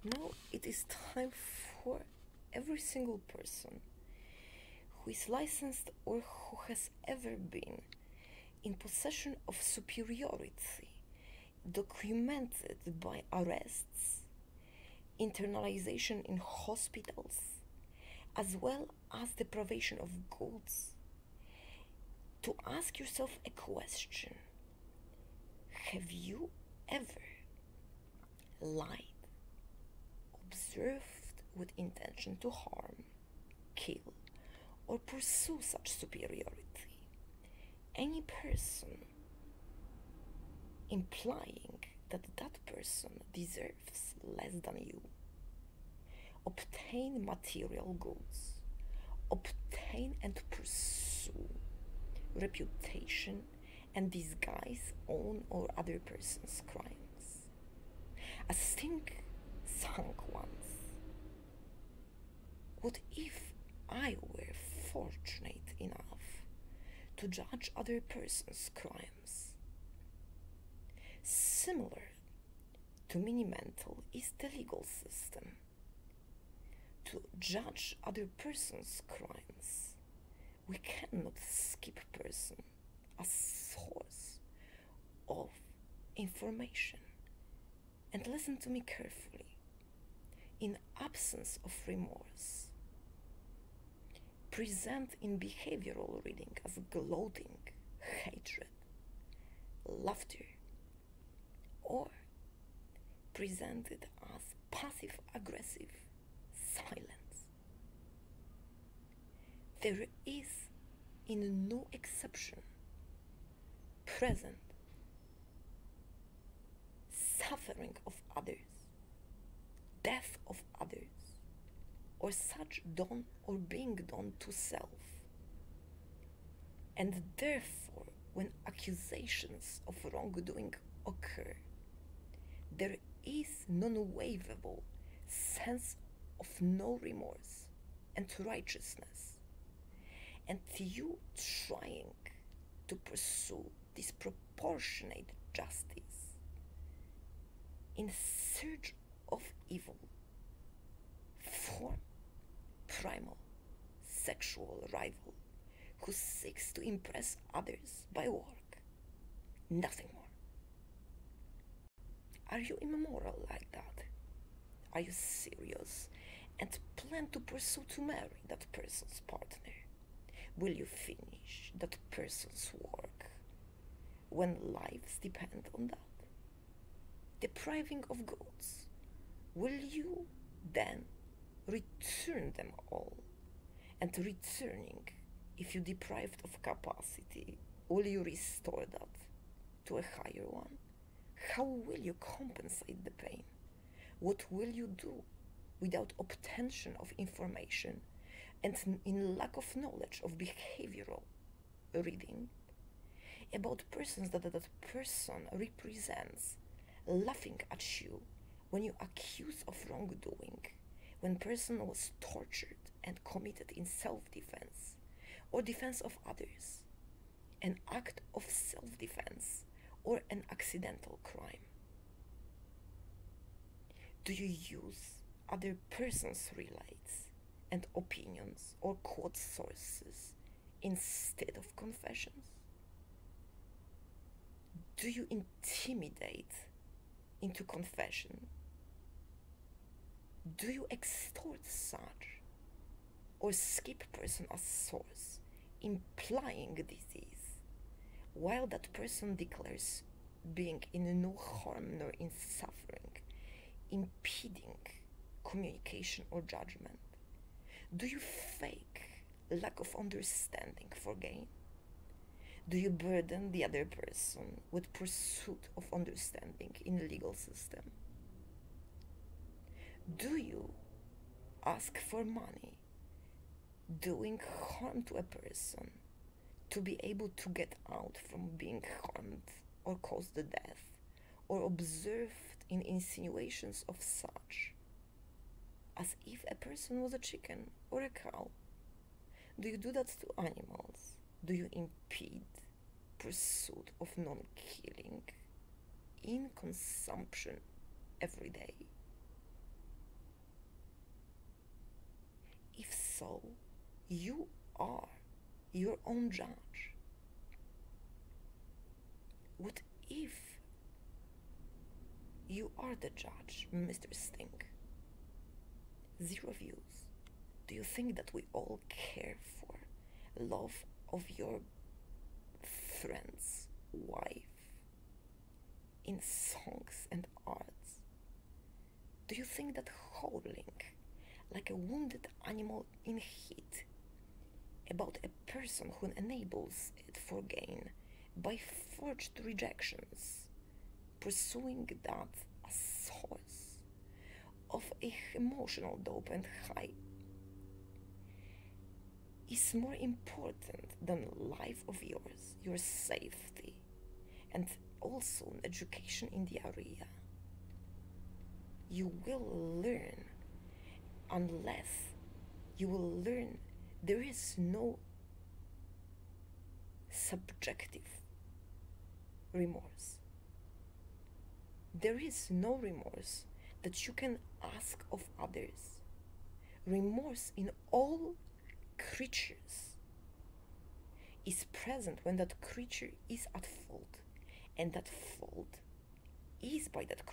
Now it is time for every single person who is licensed or who has ever been in possession of superiority, documented by arrests, internalization in hospitals, as well as deprivation of goods, to ask yourself a question. Have you ever lied, observed with intention to harm, kill, or pursue such superiority? Any person implying that that person deserves less than you, obtain material goods, obtain and pursue reputation and disguise own or other person's crimes. As Sting sang once, what if I were fortunate enough to judge other person's crimes? Similar to mini-mental is the legal system. To judge other person's crimes, we cannot skip person as source of information. And listen to me carefully. In absence of remorse, present in behavioral reading as gloating, hatred, laughter, or presented as passive-aggressive silence. There is, in no exception, present suffering of others, death of others, or such done or being done to self. And therefore, when accusations of wrongdoing occur, there is non-waivable sense of no remorse and righteousness. And you trying to pursue disproportionate justice in search of evil, form primal sexual rival who seeks to impress others by work, nothing more. Are you immoral like that? Are you serious and plan to pursue to marry that person's partner? Will you finish that person's work when lives depend on that? Depriving of goods, will you then return them all? And returning, if you deprived of capacity, will you restore that to a higher one? How will you compensate the pain? What will you do without obtention of information and in lack of knowledge of behavioral reading about persons that person represents, laughing at you when you accuse of wrongdoing, when person was tortured and committed in self-defense or defense of others, an act of self-defense or an accidental crime? Do you use other person's relates and opinions or quote sources instead of confessions? Do you intimidate into confession? Do you extort such or skip person as source, implying disease, while that person declares being in no harm nor in suffering, impeding communication or judgment? Do you fake lack of understanding for gain? Do you burden the other person with pursuit of understanding in the legal system? Do you ask for money, doing harm to a person, to be able to get out from being harmed or cause the death, or observed in insinuations of such, as if a person was a chicken or a cow? Do you do that to animals? Do you impede pursuit of non-killing in consumption every day? So, you are your own judge. What if you are the judge, Mr. Stink? Zero views. Do you think that we all care for love of your friend's wife in songs and arts? Do you think that howling like a wounded animal in heat about a person who enables it for gain by forged rejections, pursuing that a source of a emotional dope and high, is more important than life of yours, your safety, and also an education in the area? You will learn unless you will learn there is no subjective remorse. There is no remorse that you can ask of others. Remorse in all creatures is present when that creature is at fault, and that fault is by that